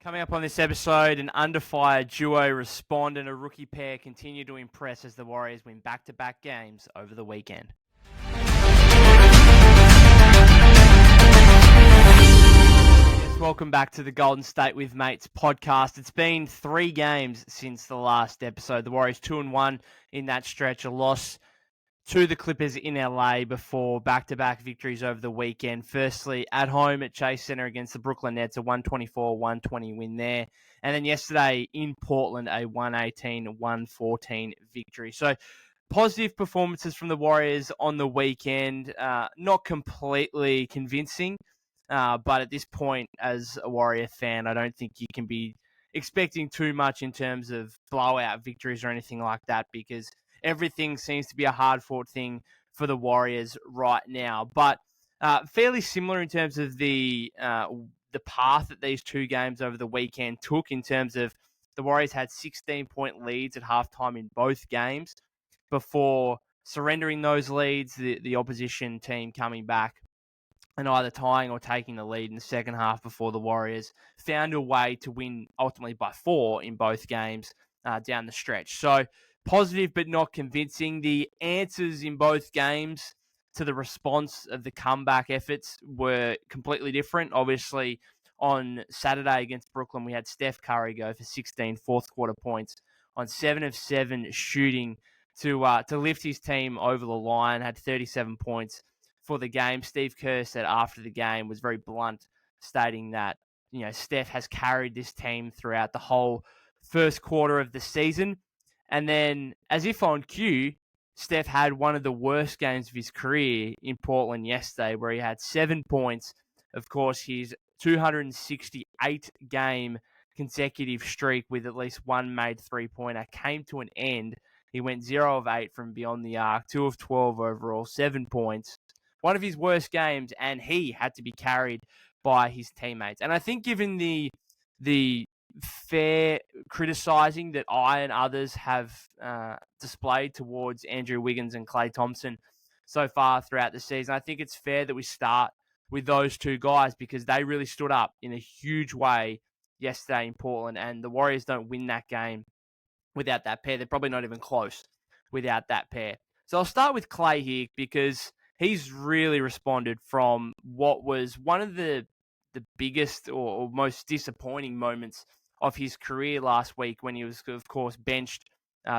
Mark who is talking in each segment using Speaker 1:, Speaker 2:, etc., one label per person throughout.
Speaker 1: Coming up on this episode, an under-fire duo respond and a rookie pair continue to impress as the Warriors win back-to-back games over the weekend. Yes, welcome back to the Golden State with Mates podcast. It's been 3 games since the last episode. The Warriors 2-1 in that stretch, a loss to the Clippers in LA before back-to-back victories over the weekend. Firstly, at home at Chase Center against the Brooklyn Nets, a 124-120 win there. And then yesterday in Portland, a 118-114 victory. So positive performances from the Warriors on the weekend. Not completely convincing, but at this point, as a Warrior fan, I don't think you can be expecting too much in terms of blowout victories or anything like that, because everything seems to be a hard-fought thing for the Warriors right now. But fairly similar in terms of the path that these 2 games over the weekend took, in terms of the Warriors had 16-point leads at halftime in both games before surrendering those leads, the opposition team coming back and either tying or taking the lead in the second half before the Warriors found a way to win ultimately by 4 in both games down the stretch. So positive but not convincing. The answers in both games to the response of the comeback efforts were completely different. Obviously, on Saturday against Brooklyn, we had Steph Curry go for 16 fourth-quarter points on 7 of 7 shooting to lift his team over the line, had 37 points for the game. Steve Kerr said after the game, was very blunt, stating that, Steph has carried this team throughout the whole first quarter of the season. And then, as if on cue, Steph had one of the worst games of his career in Portland yesterday, where he had 7 points. Of course, his 268-game consecutive streak with at least one made three-pointer came to an end. He went 0 of 8 from beyond the arc, 2 of 12 overall, 7 points. One of his worst games, and he had to be carried by his teammates. And I think given the fair criticizing that I and others have displayed towards Andrew Wiggins and Klay Thompson so far throughout the season, I think it's fair that we start with those 2 guys, because they really stood up in a huge way yesterday in Portland, and the Warriors don't win that game without that pair. They're probably not even close without that pair. So I'll start with Klay here, because he's really responded from what was one of the biggest or most disappointing moments of his career last week, when he was, of course, benched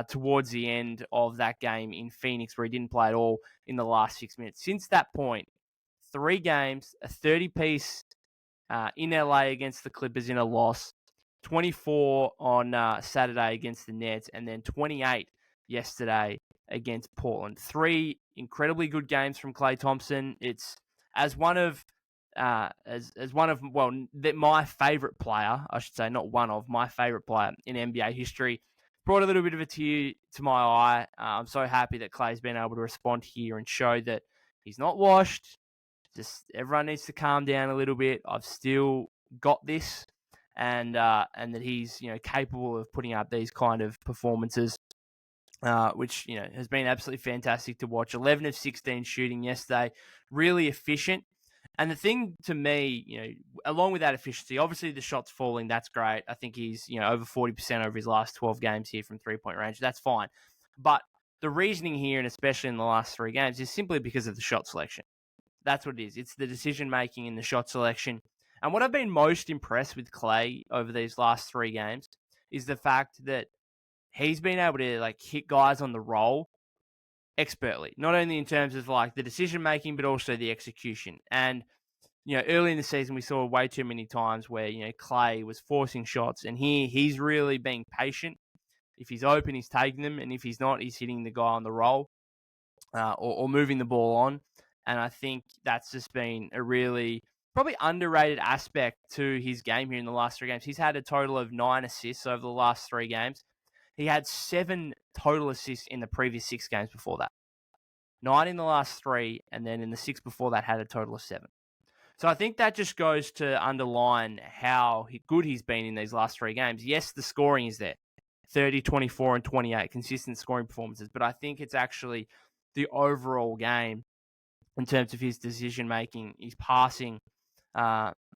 Speaker 1: towards the end of that game in Phoenix, where he didn't play at all in the last 6 minutes. Since that point, 3 games, a 30-piece in LA against the Clippers in a loss, 24 on Saturday against the Nets, and then 28 yesterday against Portland. 3 incredibly good games from Klay Thompson. It's my favorite player, I should say, not one of, my favorite player in NBA history. Brought a little bit of a tear to my eye. I'm so happy that Klay's been able to respond here and show that he's not washed. Just everyone needs to calm down a little bit. I've still got this, and that he's capable of putting up these kind of performances, which has been absolutely fantastic to watch. 11 of 16 shooting yesterday, really efficient. And the thing to me, along with that efficiency, obviously the shots falling, that's great. I think he's, over 40% over his last 12 games here from 3-point range. That's fine. But the reasoning here, and especially in the last 3 games, is simply because of the shot selection. That's what it is. It's the decision-making in the shot selection. And what I've been most impressed with Klay over these last 3 games is the fact that he's been able to hit guys on the roll expertly, not only in terms of the decision making, but also the execution. And early in the season, we saw way too many times where Klay was forcing shots, and he's really being patient. If he's open, he's taking them, and if he's not, he's hitting the guy on the roll or moving the ball on. And I think that's just been a really probably underrated aspect to his game here in the last 3 games. He's had a total of 9 assists over the last 3 games. He had 7 total assists in the previous 6 games before that. 9 in the last 3, and then in the 6 before that had a total of 7. So I think that just goes to underline how good he's been in these last 3 games. Yes, the scoring is there. 30, 24, and 28, consistent scoring performances. But I think it's actually the overall game in terms of his decision-making, his passing,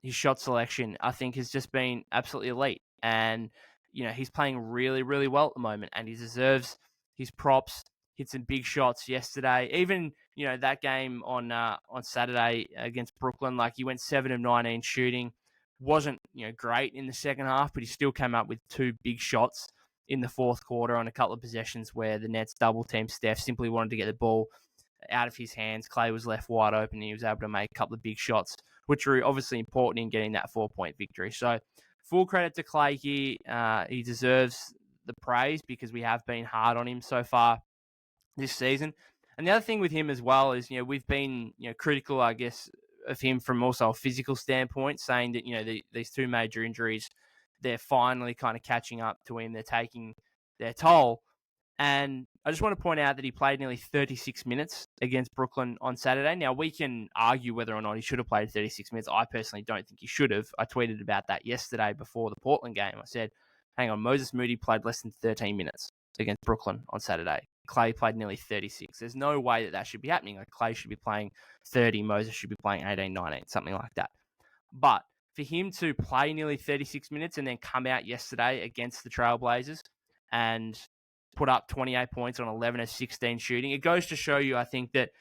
Speaker 1: his shot selection, I think, has just been absolutely elite. And, he's playing really, really well at the moment, and he deserves his props. Hit some big shots yesterday. Even, that game on Saturday against Brooklyn, like he went 7 of 19 shooting. Wasn't, great in the second half, but he still came up with 2 big shots in the fourth quarter on a couple of possessions where the Nets double teamed Steph, simply wanted to get the ball out of his hands. Klay was left wide open, and he was able to make a couple of big shots, which were obviously important in getting that 4-point victory. So full credit to Klay here. He deserves the praise because we have been hard on him so far this season. And the other thing with him as well is, we've been, critical, I guess, of him from also a physical standpoint, saying that, these 2 major injuries, they're finally kind of catching up to him. They're taking their toll. And I just want to point out that he played nearly 36 minutes against Brooklyn on Saturday. Now, we can argue whether or not he should have played 36 minutes. I personally don't think he should have. I tweeted about that yesterday before the Portland game. I said, hang on, Moses Moody played less than 13 minutes against Brooklyn on Saturday. Klay played nearly 36. There's no way that should be happening. Like, Klay should be playing 30. Moses should be playing 18, 19, something like that. But for him to play nearly 36 minutes and then come out yesterday against the Trailblazers and put up 28 points on 11 of 16 shooting, it goes to show you, I think, that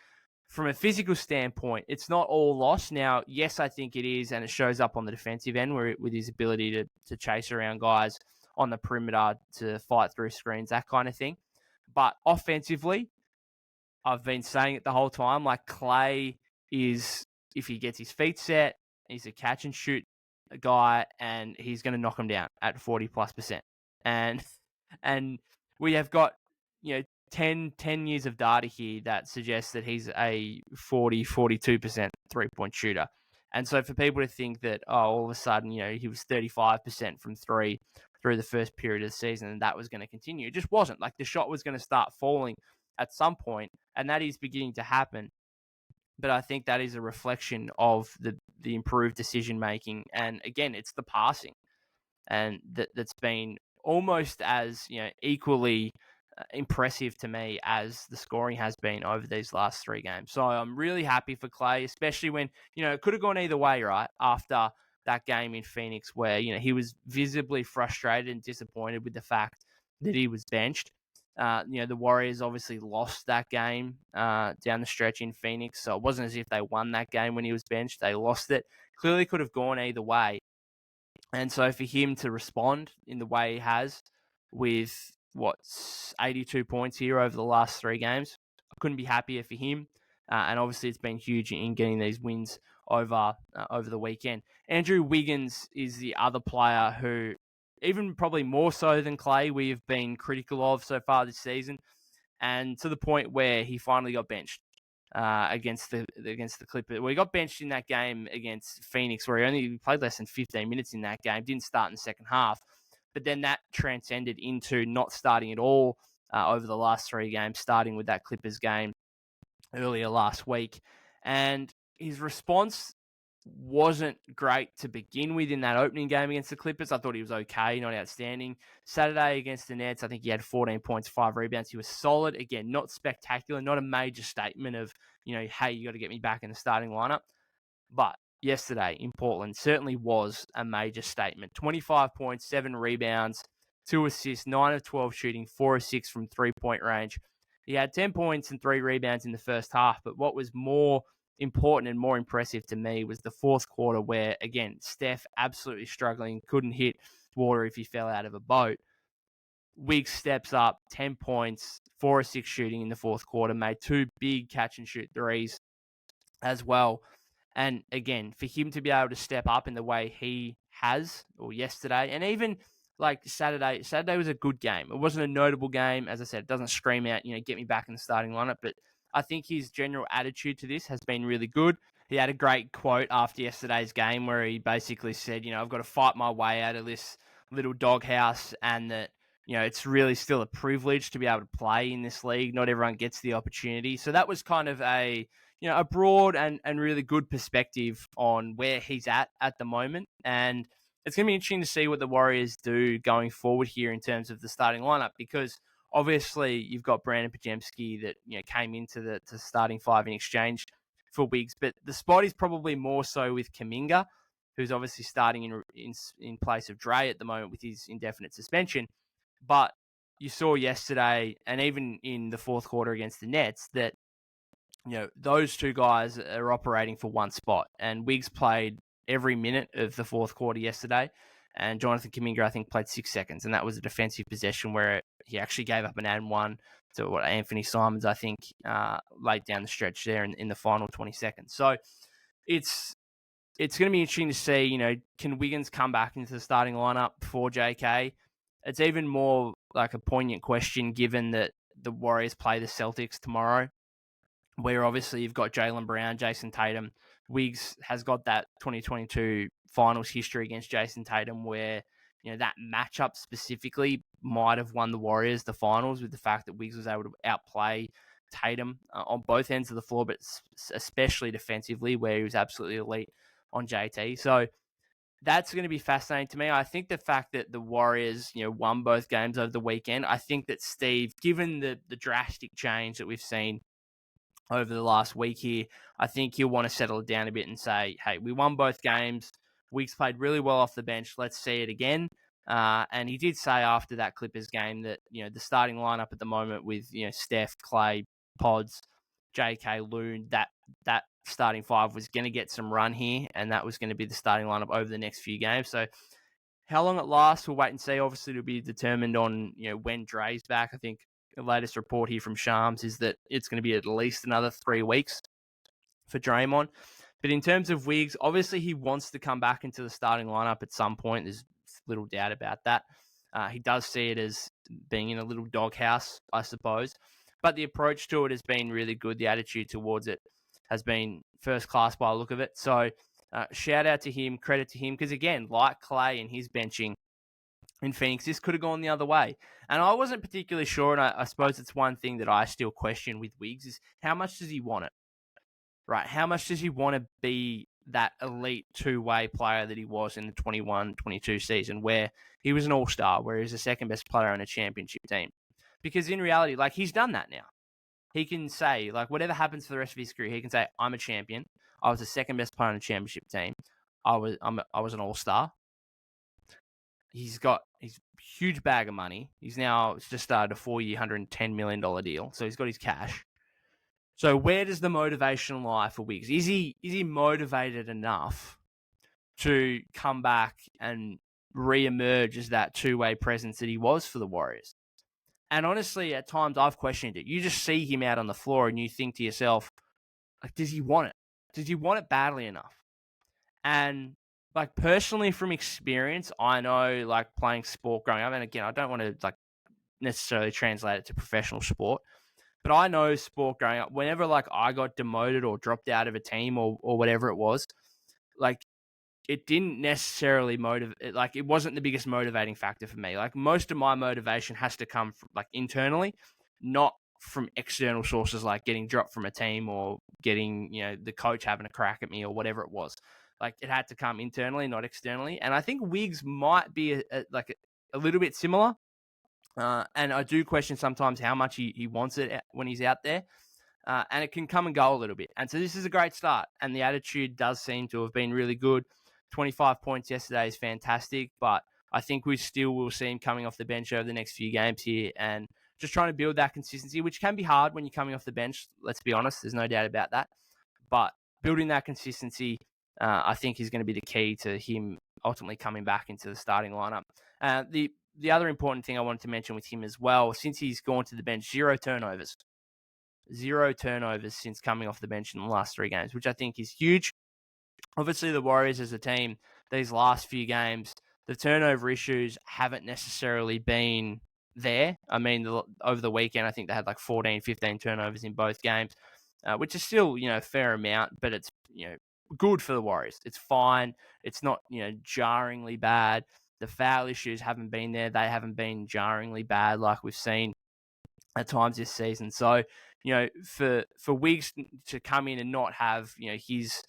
Speaker 1: from a physical standpoint, it's not all lost. Now, yes, I think it is, and it shows up on the defensive end with his ability to chase around guys on the perimeter, to fight through screens, that kind of thing. But offensively, I've been saying it the whole time, like Klay is, if he gets his feet set, he's a catch and shoot guy, and he's going to knock him down at 40+%. And we have got, 10 years of data here that suggests that he's a 42% three-point shooter. And so for people to think that, all of a sudden, he was 35% from three through the first period of the season and that was going to continue, it just wasn't. Like, the shot was going to start falling at some point, and that is beginning to happen. But I think that is a reflection of the improved decision-making. And again, it's the passing. And that's been almost as, equally impressive to me as the scoring has been over these last 3 games. So I'm really happy for Klay, especially when, it could have gone either way, right? After that game in Phoenix where, he was visibly frustrated and disappointed with the fact that he was benched. The Warriors obviously lost that game down the stretch in Phoenix. So it wasn't as if they won that game when he was benched. They lost it. Clearly could have gone either way. And so for him to respond in the way he has with, 82 points here over the last 3 games, I couldn't be happier for him. And obviously it's been huge in getting these wins over the weekend. Andrew Wiggins is the other player who, even probably more so than Klay, we have been critical of so far this season, and to the point where he finally got benched against the Clippers. Well, he got benched in that game against Phoenix, where he only played less than 15 minutes in that game, didn't start in the second half, but then that transcended into not starting at all over the last 3 games, starting with that Clippers game earlier last week. And his response wasn't great to begin with in that opening game against the Clippers. I thought he was okay, not outstanding. Saturday against the Nets, I think he had 14 points, 5 rebounds. He was solid. Again, not spectacular, not a major statement of, hey, you got to get me back in the starting lineup. But yesterday in Portland certainly was a major statement. 25 points, 7 rebounds, 2 assists, 9 of 12 shooting, 4 of 6 from 3-point range. He had 10 points and 3 rebounds in the first half, but what was more important and more impressive to me was the fourth quarter where, again, Steph absolutely struggling, couldn't hit water if he fell out of a boat. Wiggs steps up, 10 points, 4 of 6 shooting in the fourth quarter, made 2 big catch-and-shoot threes as well. And again, for him to be able to step up in the way he has, or yesterday, and even like Saturday was a good game. It wasn't a notable game. As I said, it doesn't scream out, get me back in the starting lineup, but I think his general attitude to this has been really good. He had a great quote after yesterday's game where he basically said, I've got to fight my way out of this little doghouse, and that, it's really still a privilege to be able to play in this league. Not everyone gets the opportunity. So that was kind of a broad and really good perspective on where he's at the moment. And it's going to be interesting to see what the Warriors do going forward here in terms of the starting lineup, because obviously you've got Brandin Podziemski that came into the starting 5 in exchange for Wiggs, but the spot is probably more so with Kuminga, who's obviously starting in place of Dre at the moment with his indefinite suspension. But you saw yesterday, and even in the fourth quarter against the Nets, that those two guys are operating for one spot. And Wiggs played every minute of the fourth quarter yesterday, and Jonathan Kuminga, I think, played 6 seconds, and that was a defensive possession where he actually gave up an and one to Anthony Simons, I think, late down the stretch there in the final 20 seconds. So it's going to be interesting to see, can Wiggins come back into the starting lineup for JK? It's even more like a poignant question given that the Warriors play the Celtics tomorrow, where obviously you've got Jaylen Brown, Jason Tatum. Wiggs has got that 2022 finals history against Jason Tatum where, that matchup specifically might have won the Warriors the finals, with the fact that Wiggs was able to outplay Tatum on both ends of the floor, but especially defensively, where he was absolutely elite on JT. So that's going to be fascinating to me. I think the fact that the Warriors, won both games over the weekend, I think that Steve, given the drastic change that we've seen over the last week here, I think he'll want to settle it down a bit and say, hey, we won both games. Wiggs played really well off the bench. Let's see it again. And he did say after that Clippers game that, the starting lineup at the moment with, Steph, Klay, Pods, JK, Loon, that starting five was going to get some run here, and that was going to be the starting lineup over the next few games. So how long it lasts, we'll wait and see. Obviously, it'll be determined on, when Dre's back. I think the latest report here from Shams is that it's going to be at least another 3 weeks for Draymond. But in terms of Wiggs, obviously he wants to come back into the starting lineup at some point. There's little doubt about that. He does see it as being in a little doghouse, I suppose. But the approach to it has been really good. The attitude towards it has been first class by the look of it. So shout out to him, credit to him, because again, like Klay and his benching in Phoenix, this could have gone the other way. And I wasn't particularly sure, and I suppose it's one thing that I still question with Wiggs is how much does he want it? Right? How much does he want to be that elite two-way player that he was in the 21-22 season, where he was an all-star, where he was the second best player on a championship team? Because in reality, he's done that now. He can say, whatever happens for the rest of his career, he can say, I'm a champion. I was the second best player on a championship team. I was an all-star. He's got his huge bag of money. He's now just started a 4-year, $110 million deal. So he's got his cash. So where does the motivation lie for Wiggs? Is he motivated enough to come back and re-emerge as that two-way presence that he was for the Warriors? And honestly, at times I've questioned it. You just see him out on the floor and you think to yourself, does he want it? Does he want it badly enough? And personally from experience, I know playing sport growing up, and again, I don't want to necessarily translate it to professional sport, but I know sport growing up, whenever I got demoted or dropped out of a team or whatever it was, it didn't necessarily motivate, it wasn't the biggest motivating factor for me. Most of my motivation has to come from internally, not from external sources like getting dropped from a team or getting, the coach having a crack at me or whatever it was. It had to come internally, not externally. And I think Wiggs might be a little bit similar. And I do question sometimes how much he wants it when he's out there. And it can come and go a little bit. And so this is a great start. And the attitude does seem to have been really good. 25 points yesterday is fantastic. But I think we still will see him coming off the bench over the next few games here and just trying to build that consistency, which can be hard when you're coming off the bench. Let's be honest. There's no doubt about that. But building that consistency, I think, is going to be the key to him ultimately coming back into the starting lineup. The other important thing I wanted to mention with him as well, since he's gone to the bench, 0 turnovers. 0 turnovers since coming off the bench in the last 3 games, which I think is huge. Obviously, the Warriors as a team, these last few games, the turnover issues haven't necessarily been there. I mean, over the weekend, I think they had 14, 15 turnovers in both games, which is still, a fair amount, but it's, good for the Warriors. It's fine. It's not, jarringly bad. The foul issues haven't been there. They haven't been jarringly bad like we've seen at times this season. So, for Wiggs to come in and not have, his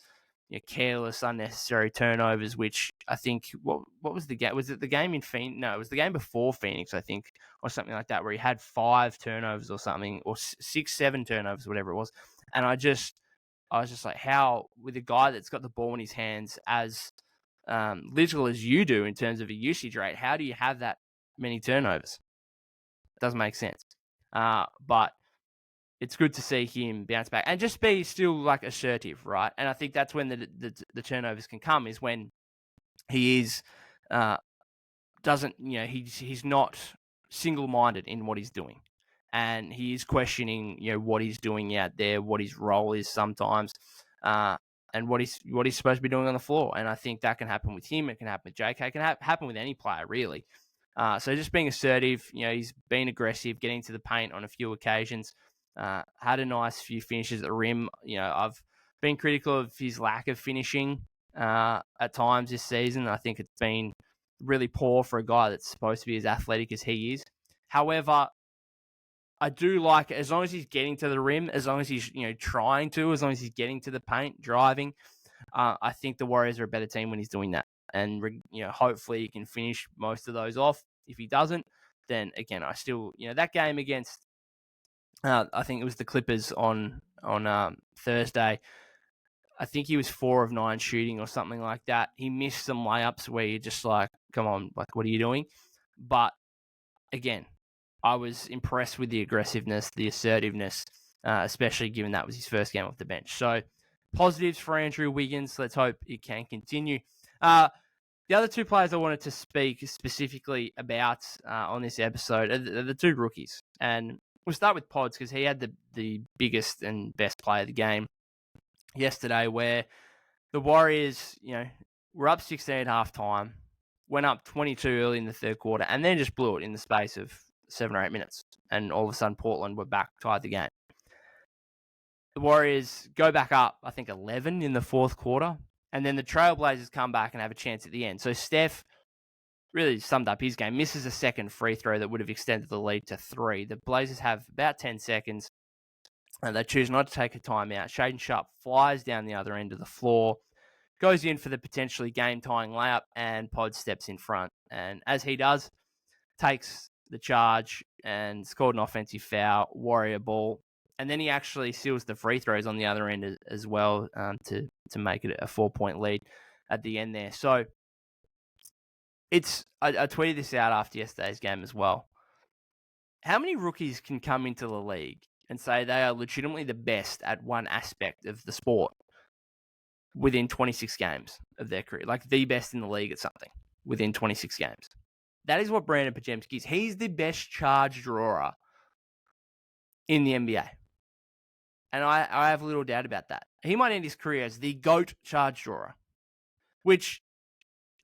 Speaker 1: careless, unnecessary turnovers, which I think, what was the game? Was it the game in Phoenix? No, it was the game before Phoenix, I think, or something like that, where he had 5 turnovers or something, or 6, 7 turnovers, whatever it was. And I was just like, how, with a guy that's got the ball in his hands as little as you do in terms of a usage rate, how do you have that many turnovers? It doesn't make sense. But it's good to see him bounce back and just be still like assertive, right? And I think that's when the turnovers can come, is when he is doesn't, he's not single-minded in what he's doing, and he is questioning, what he's doing out there, what his role is sometimes, and what he's supposed to be doing on the floor. And I think that can happen with him. It can happen with JK. It can happen with any player, really. So just being assertive, he's been aggressive, getting to the paint on a few occasions. Had a nice few finishes at the rim. I've been critical of his lack of finishing at times this season. I think it's been really poor for a guy that's supposed to be as athletic as he is. However, I do like it as long as he's getting to the rim, as long as he's trying to, as long as he's getting to the paint, driving. I think the Warriors are a better team when he's doing that, and hopefully he can finish most of those off. If he doesn't, then again, I still that game against I think it was the Clippers on Thursday. I think he was 4 of 9 shooting or something like that. He missed some layups where you're just like, come on, like, what are you doing? But again, I was impressed with the aggressiveness, the assertiveness, especially given that was his first game off the bench. So positives for Andrew Wiggins. Let's hope it can continue. The other two players I wanted to speak specifically about on this episode are the two rookies. And we'll start with Pods because he had the biggest and best play of the game yesterday, where the Warriors, were up 16 at halftime, went up 22 early in the third quarter, and then just blew it in the space of 7 or 8 minutes. And all of a sudden, Portland were back, tied the game. The Warriors go back up, I think, 11 in the fourth quarter, and then the Trailblazers come back and have a chance at the end. So Steph really summed up his game, misses a second free throw that would have extended the lead to 3. The Blazers have about 10 seconds, and they choose not to take a timeout. Shaedon Sharpe flies down the other end of the floor, goes in for the potentially game-tying layup, and Pod steps in front. And as he does, takes the charge and scored an offensive foul, Warrior ball. And then he actually seals the free throws on the other end as well to make it a 4-point lead at the end there. So I tweeted this out after yesterday's game as well. How many rookies can come into the league and say they are legitimately the best at one aspect of the sport within 26 games of their career? Like the best in the league at something within 26 games. That is what Brandin Podziemski is. He's the best charge drawer in the NBA. And I have little doubt about that. He might end his career as the GOAT charge drawer, which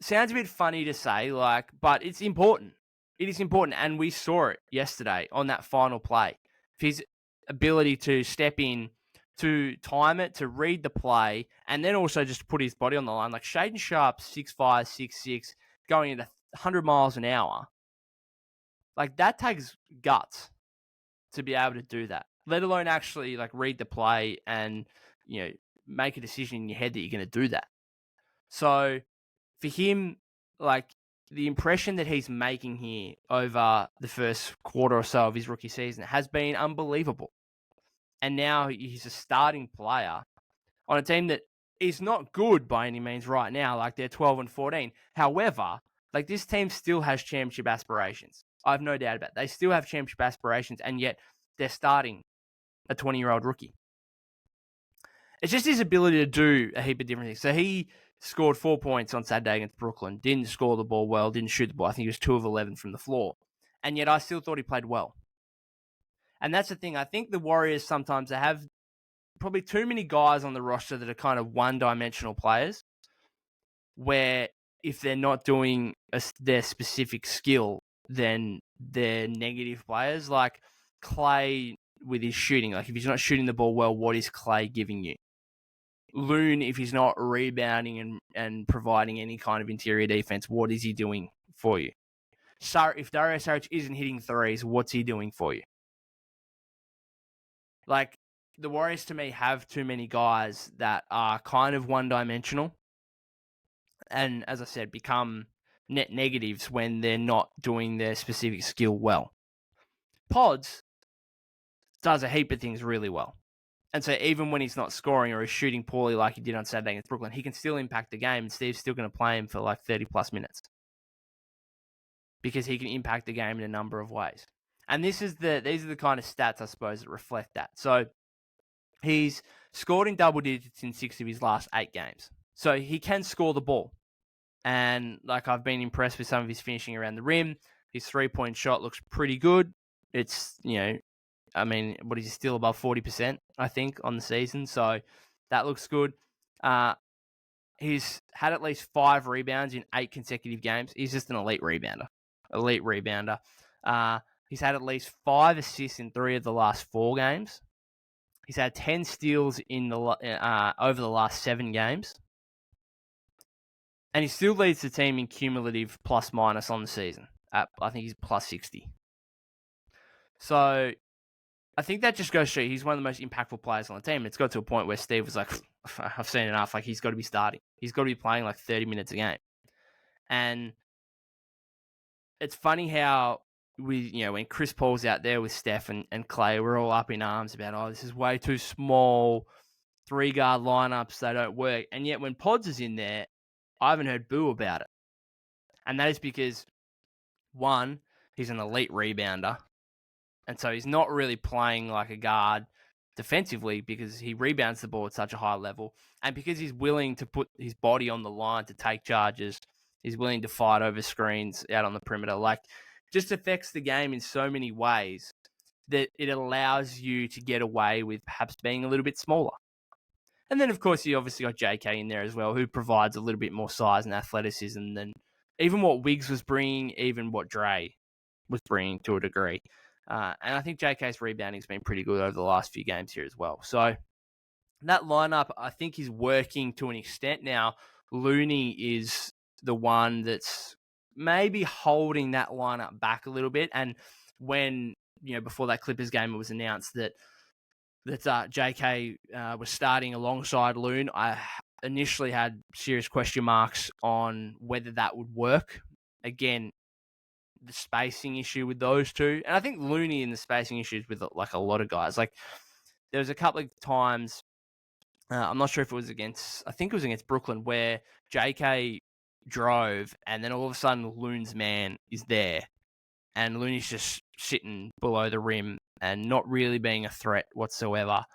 Speaker 1: sounds a bit funny to say, but it's important. It is important, and we saw it yesterday on that final play. His ability to step in, to time it, to read the play, and then also just put his body on the line. Like Shaedon Sharpe, 6'5", 6'6", going at 100 miles an hour. Like, that takes guts to be able to do that, let alone actually read the play and make a decision in your head that you're going to do that. So for him, the impression that he's making here over the first quarter or so of his rookie season has been unbelievable. And now he's a starting player on a team that is not good by any means right now. They're 12-14. However, this team still has championship aspirations. I have no doubt about it. They still have championship aspirations, and yet they're starting a 20-year-old rookie. It's just his ability to do a heap of different things. So he scored 4 points on Saturday against Brooklyn, didn't score the ball well, didn't shoot the ball. I think he was 2 of 11 from the floor. And yet I still thought he played well. And that's the thing. I think the Warriors sometimes they have probably too many guys on the roster that are kind of one-dimensional players, where if they're not doing their specific skill, then they're negative players. Like Klay with his shooting. If he's not shooting the ball well, what is Klay giving you? Loon, if he's not rebounding and providing any kind of interior defense, what is he doing for you? If Dario Saric isn't hitting threes, what's he doing for you? The Warriors, to me, have too many guys that are kind of one-dimensional. And, as I said, become net negatives when they're not doing their specific skill well. Pods does a heap of things really well. And so even when he's not scoring or he's shooting poorly like he did on Saturday against Brooklyn, he can still impact the game, and Steve's still going to play him for like 30-plus minutes because he can impact the game in a number of ways. And these are the kind of stats, I suppose, that reflect that. So he's scored in double digits in 6 of his last 8 games. So he can score the ball. And like I've been impressed with some of his finishing around the rim. His 3-point shot looks pretty good. It's, what is he, still above 40%, I think, on the season. So that looks good. He's had at least 5 rebounds in 8 consecutive games. He's just an elite rebounder. He's had at least 5 assists in 3 of the last 4 games. He's had 10 steals in the over the last 7 games. And he still leads the team in cumulative plus-minus on the season. I think he's plus 60. So I think that just goes to show he's one of the most impactful players on the team. It's got to a point where Steve was like, I've seen enough. Like, he's got to be starting. He's got to be playing like 30 minutes a game. And it's funny how when Chris Paul's out there with Steph and Klay, we're all up in arms about, this is way too small. 3-guard lineups, they don't work. And yet when Pods is in there, I haven't heard boo about it. And that is because, one, he's an elite rebounder. And so he's not really playing like a guard defensively because he rebounds the ball at such a high level. And because he's willing to put his body on the line to take charges, he's willing to fight over screens out on the perimeter. Like, just affects the game in so many ways that it allows you to get away with perhaps being a little bit smaller. And then, of course, you obviously got JK in there as well, who provides a little bit more size and athleticism than even what Wiggs was bringing, even what Dre was bringing to a degree. And I think JK's rebounding has been pretty good over the last few games here as well. So that lineup, I think, is working to an extent now. Looney is the one that's maybe holding that lineup back a little bit. And when, before that Clippers game, it was announced that JK was starting alongside Loon, I initially had serious question marks on whether that would work. Again, the spacing issue with those two. And I think Looney in the spacing issues with like a lot of guys. Like, there was a couple of times, I'm not sure if it was against Brooklyn, where JK drove and then all of a sudden Loon's man is there. And Looney's just sitting below the rim and not really being a threat whatsoever.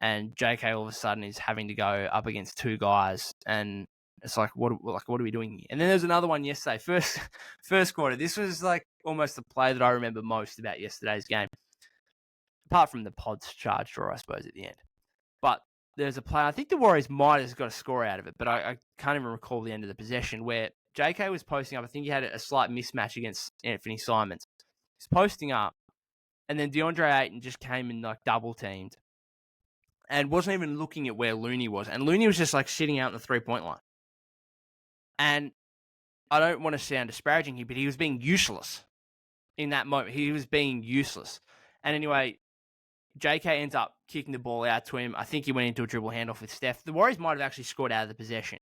Speaker 1: And JK all of a sudden is having to go up against 2 guys, and it's like, what are we doing here? And then there's another one yesterday, first quarter. This was like almost the play that I remember most about yesterday's game, apart from the Pods charge draw, I suppose, at the end. But there's a play, I think the Warriors might have got a score out of it, but I can't even recall the end of the possession, where JK was posting up. I think he had a slight mismatch against Anthony Simons. He's posting up, and then DeAndre Ayton just came in like double teamed and wasn't even looking at where Looney was. And Looney was just like sitting out in the 3-point line. And I don't want to sound disparaging here, but he was being useless in that moment. He was being useless. And anyway, JK ends up kicking the ball out to him. I think he went into a dribble handoff with Steph. The Warriors might have actually scored out of the possession.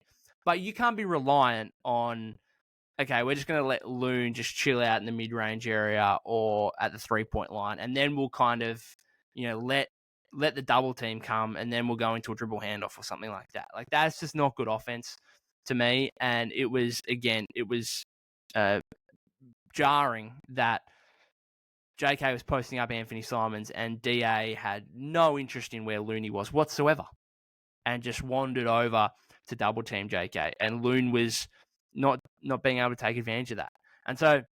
Speaker 1: But you can't be reliant on, okay, we're just going to let Loon just chill out in the mid-range area or at the 3-point line, and then we'll kind of, let the double team come, and then we'll go into a dribble handoff or something like that. Like, that's just not good offense to me. And it was jarring that JK was posting up Anthony Simons and DA had no interest in where Looney was whatsoever and just wandered over to double team JK. And Loon was not being able to take advantage of that. And so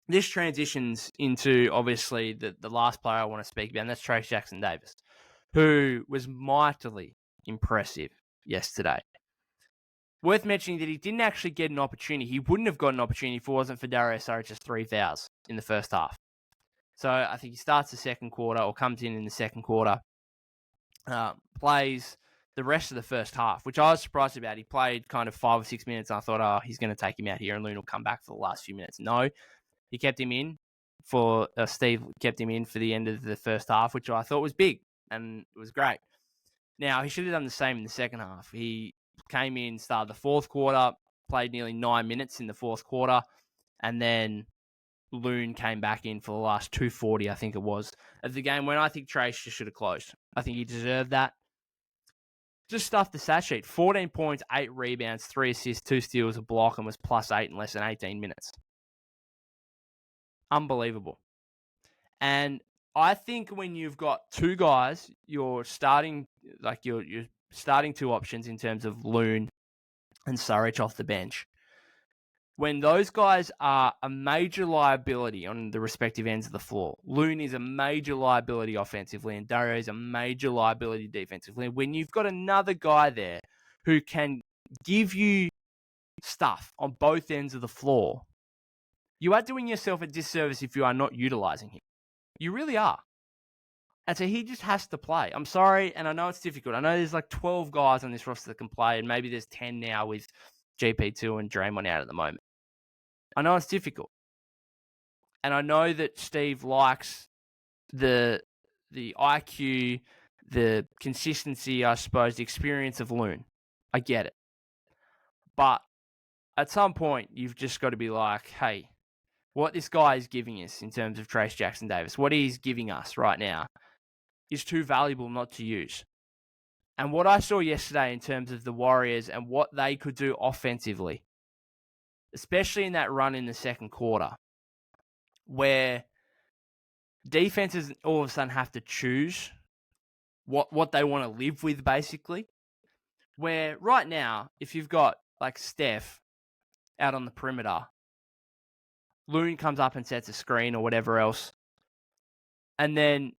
Speaker 1: this transitions into, obviously, the last player I want to speak about, and that's Trayce Jackson-Davis, who was mightily impressive yesterday. Worth mentioning that he didn't actually get an opportunity. He wouldn't have got an opportunity if it wasn't for Dario Saric's 3 fouls in the first half. So I think he starts the second quarter, or comes in the second quarter, plays the rest of the first half, which I was surprised about. He played kind of 5 or 6 minutes, and I thought, he's going to take him out here and Loon will come back for the last few minutes. No, he kept him in Steve kept him in for the end of the first half, which I thought was big, and it was great. Now, he should have done the same in the second half. He came in, started the fourth quarter, played nearly 9 minutes in the fourth quarter, and then Loon came back in for the last 2:40, I think it was, of the game, when I think Trayce just should have closed. I think he deserved that. Just stuffed the stat sheet. 14 points, 8 rebounds, 3 assists, 2 steals, a block, and was +8 in less than 18 minutes. Unbelievable. And I think when you've got two guys, you're starting two options in terms of Loon and Saric off the bench. When those guys are a major liability on the respective ends of the floor, Loon is a major liability offensively and Dario is a major liability defensively. When you've got another guy there who can give you stuff on both ends of the floor, you are doing yourself a disservice if you are not utilizing him. You really are. And so he just has to play. I'm sorry, and I know it's difficult. I know there's like 12 guys on this roster that can play, and maybe there's 10 now with GP2 and Draymond out at the moment. I know it's difficult. And I know that Steve likes the IQ, the consistency, I suppose, the experience of Loon. I get it. But at some point, you've just got to be like, hey, what this guy is giving us in terms of Trayce Jackson-Davis, what he's giving us right now is too valuable not to use. And what I saw yesterday in terms of the Warriors and what they could do offensively, especially in that run in the second quarter, where defenses all of a sudden have to choose what they want to live with, basically. Where right now, if you've got like Steph out on the perimeter, Loon comes up and sets a screen or whatever else, and then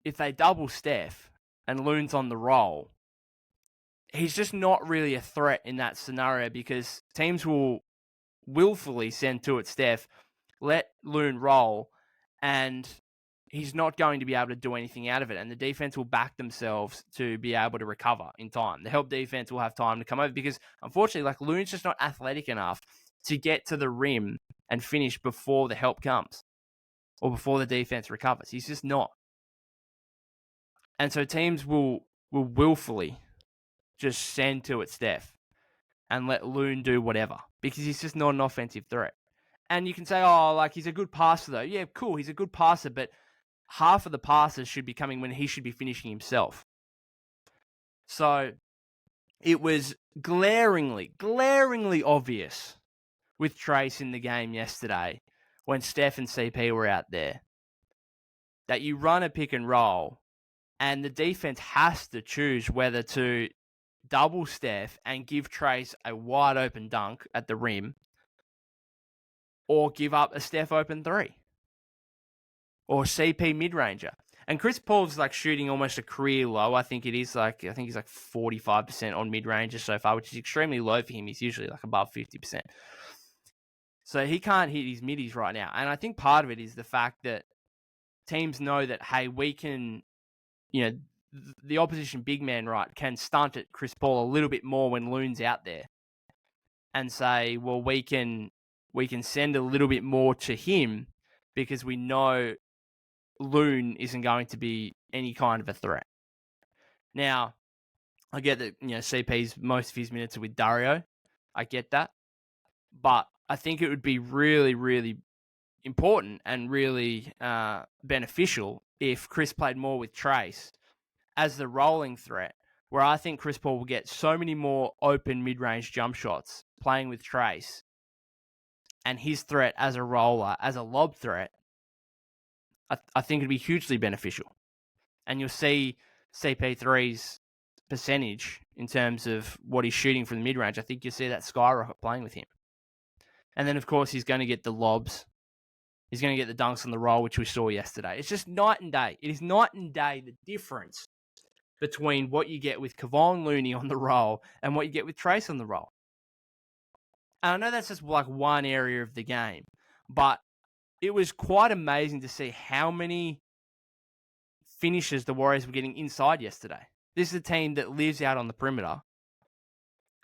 Speaker 1: if they double Steph and Loon's on the roll, he's just not really a threat in that scenario because teams will willfully send to it Steph, let Loon roll, and he's not going to be able to do anything out of it. And the defense will back themselves to be able to recover in time. The help defense will have time to come over because, unfortunately, like Loon's just not athletic enough to get to the rim and finish before the help comes or before the defense recovers. He's just not. And so teams will willfully just send to it Steph and let Loon do whatever because he's just not an offensive threat. And you can say, oh, like he's a good passer though. Yeah, cool, he's a good passer, but half of the passes should be coming when he should be finishing himself. So it was glaringly obvious with Trayce in the game yesterday when Steph and CP were out there that you run a pick and roll and the defense has to choose whether to double Steph and give Trayce a wide open dunk at the rim or give up a Steph open three or CP mid-ranger. And Chris Paul's like shooting almost a career low. I think he's like 45% on mid-ranger so far, which is extremely low for him. He's usually like above 50%. So he can't hit his middies right now. And I think part of it is the fact that teams know that, hey, we can, the opposition big man, right, can stunt at Chris Paul a little bit more when Loon's out there and say, well, we can send a little bit more to him because we know Loon isn't going to be any kind of a threat. Now, I get that, CP's most of his minutes are with Dario. I get that. But I think it would be really, really important and really beneficial if Chris played more with Trayce as the rolling threat, where I think Chris Paul will get so many more open mid-range jump shots playing with Trayce, and his threat as a roller, as a lob threat, I think it'd be hugely beneficial. And you'll see CP3's percentage in terms of what he's shooting from the mid-range. I think you'll see that skyrocket playing with him. And then, of course, he's going to get the lobs. He's going to get the dunks on the roll, which we saw yesterday. It's just night and day. It is night and day, the difference between what you get with Kevon Looney on the roll and what you get with Trayce on the roll. And I know that's just like one area of the game, but it was quite amazing to see how many finishes the Warriors were getting inside yesterday. This is a team that lives out on the perimeter,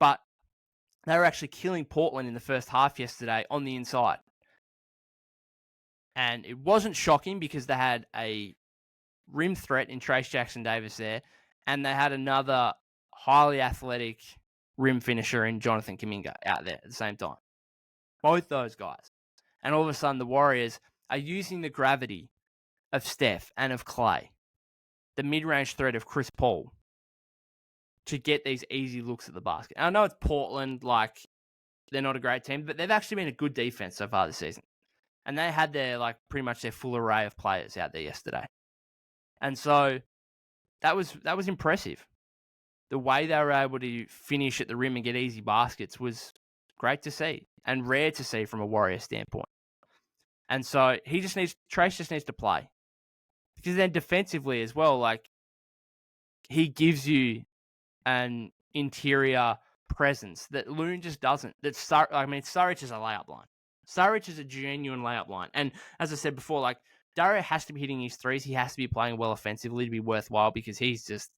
Speaker 1: but they were actually killing Portland in the first half yesterday on the inside. And it wasn't shocking because they had a rim threat in Trayce Jackson-Davis there, and they had another highly athletic rim finisher in Jonathan Kuminga out there at the same time. Both those guys. And all of a sudden, the Warriors are using the gravity of Steph and of Klay, the mid-range threat of Chris Paul, to get these easy looks at the basket. And I know it's Portland, like, they're not a great team, but they've actually been a good defense so far this season. And they had their, like, pretty much their full array of players out there yesterday. And so that was impressive. The way they were able to finish at the rim and get easy baskets was great to see and rare to see from a Warrior standpoint. And so Trayce just needs to play. Because then defensively as well, like, he gives you an interior presence that Loon just doesn't. Saric is a layup line. Saric is a genuine layup line. And as I said before, like, Dario has to be hitting his threes. He has to be playing well offensively to be worthwhile because he's just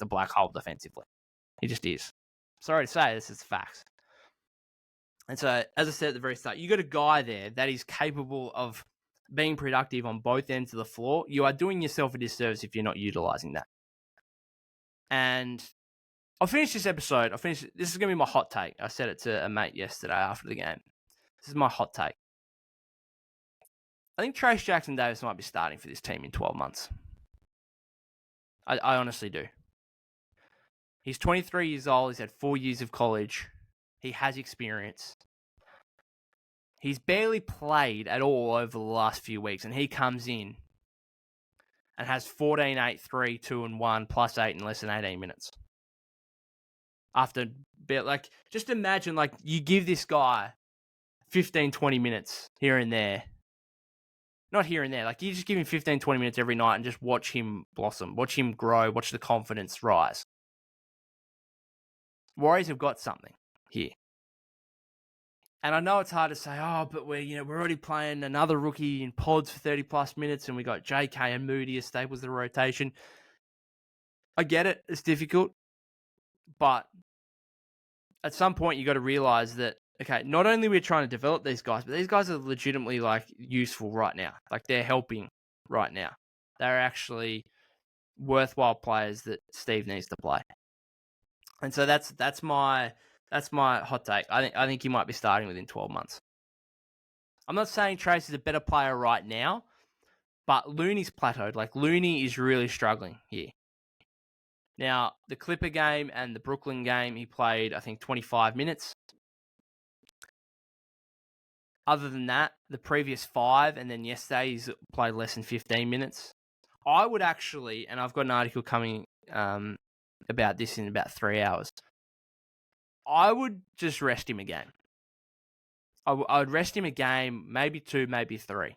Speaker 1: a black hole defensively. He just is. Sorry to say, this is facts. And so, as I said at the very start, you got a guy there that is capable of being productive on both ends of the floor. You are doing yourself a disservice if you're not utilizing that. And I'll finish this episode. This is going to be my hot take. I said it to a mate yesterday after the game. This is my hot take. I think Trayce Jackson-Davis might be starting for this team in 12 months. I honestly do. He's 23 years old. He's had 4 years of college. He has experience. He's barely played at all over the last few weeks, and he comes in and has 14, 8, 3, 2, and 1, plus 8 in less than 18 minutes. Just imagine, like, you give this guy 15, 20 minutes here and there. Not here and there. Like, you just give him 15, 20 minutes every night and just watch him blossom, watch him grow, watch the confidence rise. Warriors have got something here. And I know it's hard to say, but we're already playing another rookie in pods for 30 plus minutes, and we got JK and Moody as staples of the rotation. I get it, it's difficult, but at some point you got to realize that, okay, not only we're trying to develop these guys, but these guys are legitimately, like, useful right now. Like, they're helping right now. They're actually worthwhile players that Steve needs to play. And so that's my hot take. I think he might be starting within 12 months. I'm not saying Trayce is a better player right now, but Looney's plateaued. Like, Looney is really struggling here. Now, the Clipper game and the Brooklyn game, he played, I think, 25 minutes. Other than that, the previous 5, and then yesterday he's played less than 15 minutes. I would actually, and I've got an article coming about this in about 3 hours, I would just rest him a game. I would rest him a game, maybe 2, maybe 3.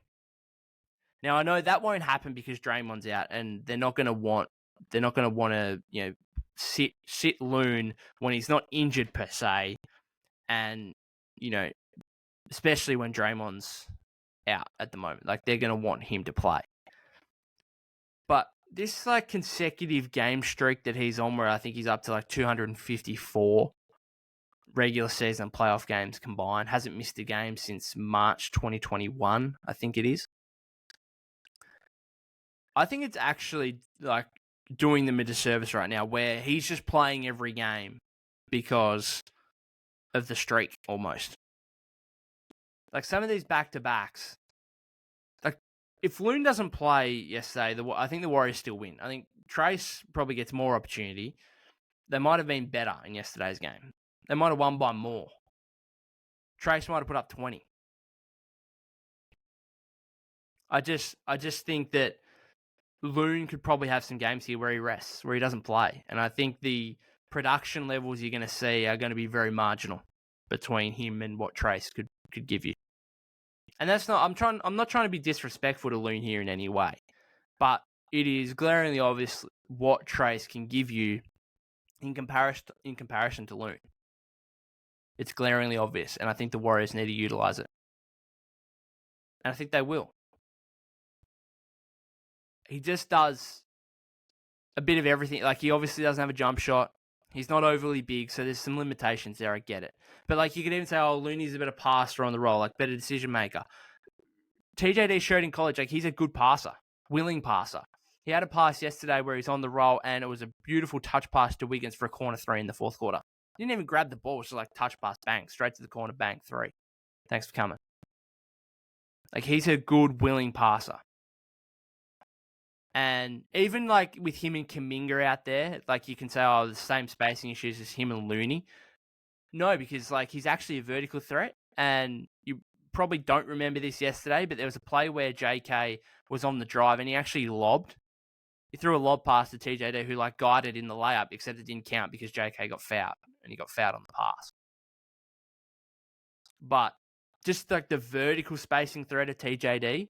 Speaker 1: Now, I know that won't happen because Draymond's out, and they're not going to want to, sit Loon when he's not injured per se, and, especially when Draymond's out at the moment. Like, they're going to want him to play. But this, like, consecutive game streak that he's on, where I think he's up to, like, 254 regular season playoff games combined, hasn't missed a game since March 2021, I think it is. I think it's actually, like, doing them a disservice right now, where he's just playing every game because of the streak, almost. Like, some of these back-to-backs, like, if Loon doesn't play yesterday, I think the Warriors still win. I think Trayce probably gets more opportunity. They might have been better in yesterday's game. They might have won by more. Trayce might have put up 20. I just think that Loon could probably have some games here where he rests, where he doesn't play. And I think the production levels you're going to see are going to be very marginal between him and what Trayce could give you. And that's not, I'm not trying to be disrespectful to Loon here in any way, but it is glaringly obvious what Trayce can give you in comparison to Loon. It's glaringly obvious, and I think the Warriors need to utilize it. And I think they will. He just does a bit of everything. Like, he obviously doesn't have a jump shot. He's not overly big, so there's some limitations there. I get it. But, like, you could even say, Looney's a better passer on the roll, like, better decision maker. TJD showed in college, like, he's a good passer, willing passer. He had a pass yesterday where he's on the roll, and it was a beautiful touch pass to Wiggins for a corner 3 in the fourth quarter. He didn't even grab the ball. It was just like touch pass, bang, straight to the corner, bang, 3. Thanks for coming. Like, he's a good, willing passer. And even, like, with him and Kuminga out there, like, you can say, oh, the same spacing issues as him and Looney. No, because, like, he's actually a vertical threat. And you probably don't remember this yesterday, but there was a play where JK was on the drive and he actually lobbed. He threw a lob pass to TJD, who, like, guided in the layup, except it didn't count because JK got fouled, and he got fouled on the pass. But just, like, the vertical spacing threat of TJD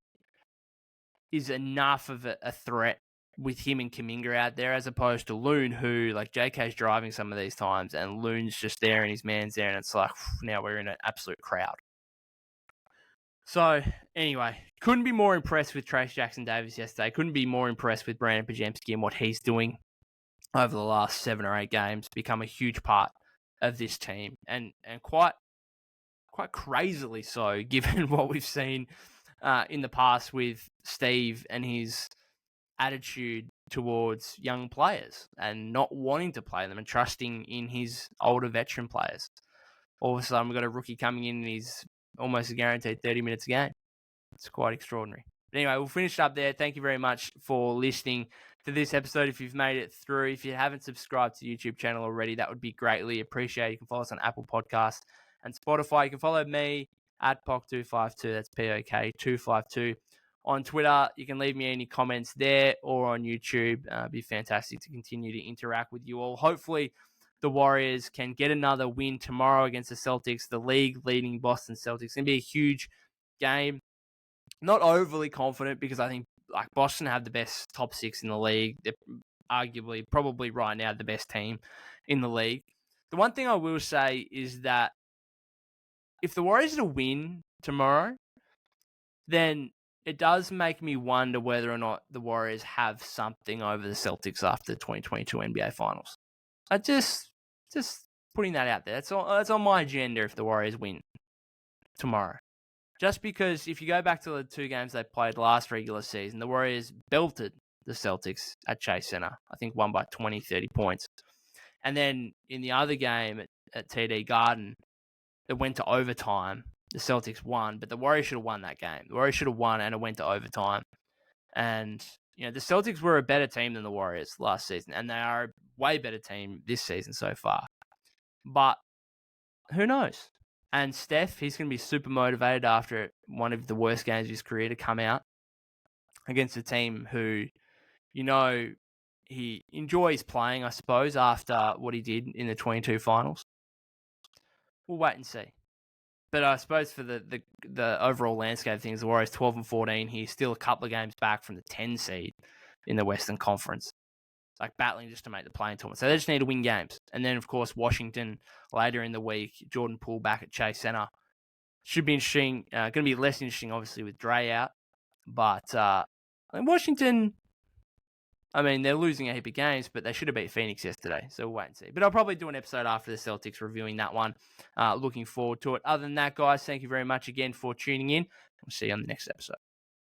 Speaker 1: is enough of a threat with him and Kuminga out there, as opposed to Loon, who, like, JK's driving some of these times, and Loon's just there and his man's there, and it's like, now we're in an absolute crowd. So, anyway, couldn't be more impressed with Trayce Jackson-Davis yesterday. Couldn't be more impressed with Brandin Podziemski and what he's doing over the last 7 or 8 games. Become a huge part of this team, and quite crazily so, given what we've seen in the past with Steve and his attitude towards young players and not wanting to play them and trusting in his older veteran players. All of a sudden, we've got a rookie coming in and he's almost a guaranteed 30 minutes a game. It's quite extraordinary. But anyway, we'll finish up there. Thank you very much for listening to this episode. If you've made it through, if you haven't subscribed to the YouTube channel already, that would be greatly appreciated. You can follow us on Apple Podcasts and Spotify. You can follow me at POK252. That's POK252. On Twitter, you can leave me any comments there or on YouTube. It'd be fantastic to continue to interact with you all. Hopefully, the Warriors can get another win tomorrow against the Celtics, the league-leading Boston Celtics. It's going to be a huge game. Not overly confident because I think, like, Boston have the best top 6 in the league. They're arguably, probably right now, the best team in the league. The one thing I will say is that if the Warriors are to win tomorrow, then it does make me wonder whether or not the Warriors have something over the Celtics after the 2022 NBA Finals. I just putting that out there. That's on my agenda if the Warriors win tomorrow. Just because if you go back to the 2 games they played last regular season, the Warriors belted the Celtics at Chase Center. I think won by 20, 30 points. And then in the other game at TD Garden, it went to overtime. The Celtics won, but the Warriors should have won that game. The Warriors should have won, and it went to overtime. And, you know, the Celtics were a better team than the Warriors last season, and they are a way better team this season so far. But who knows? And Steph, he's going to be super motivated after one of the worst games of his career to come out against a team who, you know, he enjoys playing, I suppose, after what he did in the 22 finals. We'll wait and see. But I suppose for the overall landscape of things, the Warriors 12-14. He's still a couple of games back from the 10 seed in the Western Conference, like battling just to make the play-in tournament. So they just need to win games. And then, of course, Washington later in the week, Jordan Poole back at Chase Center. Should be interesting. Going to be less interesting, obviously, with Dre out. But Washington, I mean, they're losing a heap of games, but they should have beat Phoenix yesterday. So we'll wait and see. But I'll probably do an episode after the Celtics reviewing that one. Looking forward to it. Other than that, guys, thank you very much again for tuning in. We'll see you on the next episode.